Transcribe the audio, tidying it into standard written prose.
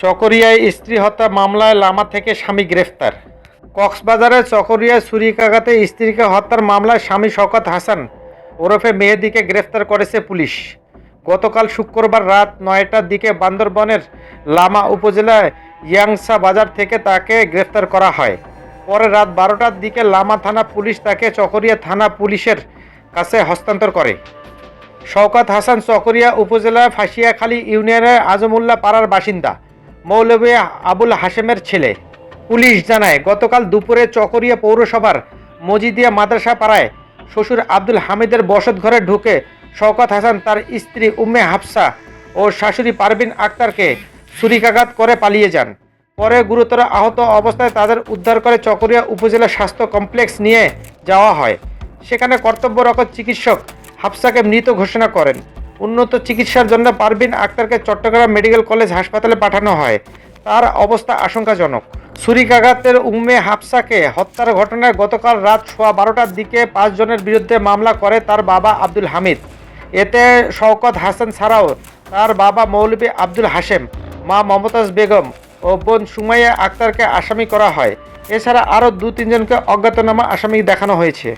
চকরিয়ায় স্ত্রী হত্যা মামলায় লামা থেকে স্বামী গ্রেফতার। কক্সবাজারের চকরিয়ায় ছুরিকাঘাতে স্ত্রীকে হত্যার মামলায় স্বামী শওকত হাসান ওরফে মেহেদীকে গ্রেফতার করেছে পুলিশ। গতকাল শুক্রবার রাত ৯টার দিকে বান্দরবনের লামা উপজেলায় ইয়াংসা বাজার থেকে তাকে গ্রেফতার করা হয়। পরে রাত ১২টার দিকে লামা থানা পুলিশ তাকে চকরিয়া থানা পুলিশের কাছে হস্তান্তর করে। শওকত হাসান চকরিয়া উপজেলার ফাঁসিয়াখালী ইউনিয়নের আজমুল্লাহ পাড়ার বাসিন্দা, মৌলভী আবুল হাশেমের ছেলে। পুলিশ জানায়, গতকাল দুপুরে চকরিয়া পৌরসভার মজিদিয়া মাদ্রাসা পাড়ায় শ্বশুর আব্দুল হামিদের বসতঘরে ঢুকে শওকত হাসান তার স্ত্রী উম্মে হাফসা ও শাশুড়ি পারভিন আক্তারকে ছুরিকাঘাত করে পালিয়ে যান। পরে গুরুতর আহত অবস্থায় তাদের উদ্ধার করে চকরিয়া উপজেলা স্বাস্থ্য কমপ্লেক্স নিয়ে যাওয়া হয়। সেখানে কর্তব্যরত চিকিৎসক হাফসাকে মৃত ঘোষণা করেন। উন্নত চিকিৎসার জন্য পারভিন আক্তারকে চট্টগ্রাম মেডিকেল কলেজ হাসপাতালে পাঠানো হয়। তার অবস্থা আশঙ্কাজনক। ছুরিকাঘাতের উম্মে হাফসাকে হত্যার ঘটনায় গতকাল রাত 12টার দিকে ৫ জনের বিরুদ্ধে মামলা করে তার বাবা আব্দুল হামিদ। এতে শওকত হাসান ছাড়াও তার বাবা মৌলভী আবুল হাশেম, মা মমতাজ বেগম ও বোন সুমাইয়া আক্তারকে আসামি করা হয়। এছাড়া আরও ২-৩ জনকে অজ্ঞাতনামা আসামি দেখানো হয়েছে।